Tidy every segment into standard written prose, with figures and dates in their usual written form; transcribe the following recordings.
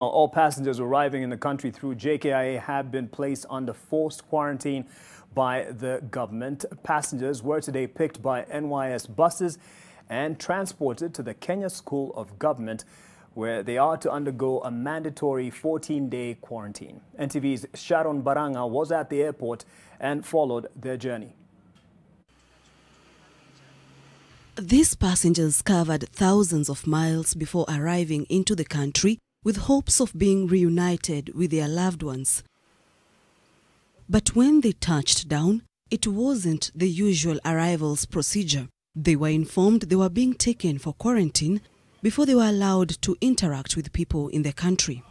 All passengers arriving in the country through JKIA have been placed under forced quarantine by the government. Passengers were today picked by NYS buses and transported to the Kenya School of Government, where they are to undergo a mandatory 14-day quarantine. NTV's Sharon Baranga was at the airport and followed their journey. These passengers covered thousands of miles before arriving into the country with hopes of being reunited with their loved ones. But when they touched down, it wasn't the usual arrivals procedure. They were informed they were being taken for quarantine before they were allowed to interact with people in the country.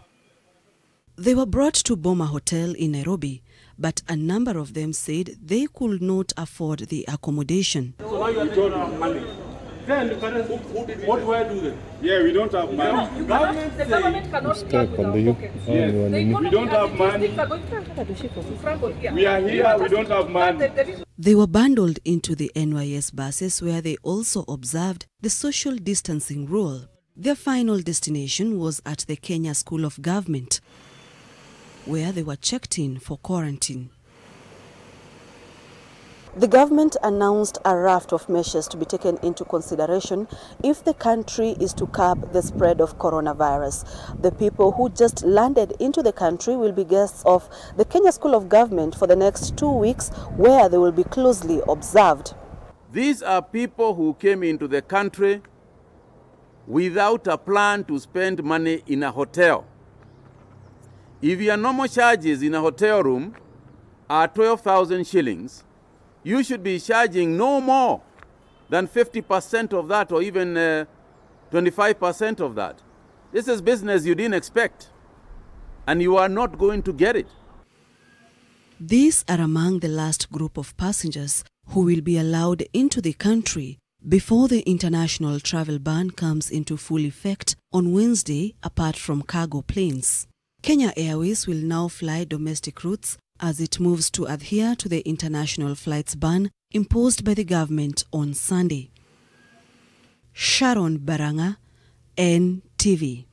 They were brought to Boma Hotel in Nairobi, but a number of them said they could not afford the accommodation. So now you don't have money. Then what do I do then? Yeah, we don't have money. The government cannot start with our pockets. Yes. We don't have money. We are here, we don't have money. They were bundled into the NYS buses where they also observed the social distancing rule. Their final destination was at the Kenya School of Government, where they were checked in for quarantine. The government announced a raft of measures to be taken into consideration if the country is to curb the spread of coronavirus. The people who just landed into the country will be guests of the Kenya School of Government for the next 2 weeks, where they will be closely observed. These are people who came into the country without a plan to spend money in a hotel. If your normal charges in a hotel room are 12,000 shillings, you should be charging no more than 50% of that, or even 25% of that. This is business you didn't expect, and you are not going to get it. These are among the last group of passengers who will be allowed into the country before the international travel ban comes into full effect on Wednesday, apart from cargo planes. Kenya Airways will now fly domestic routes as it moves to adhere to the international flights ban imposed by the government on Sunday. Sharon Baranga, NTV.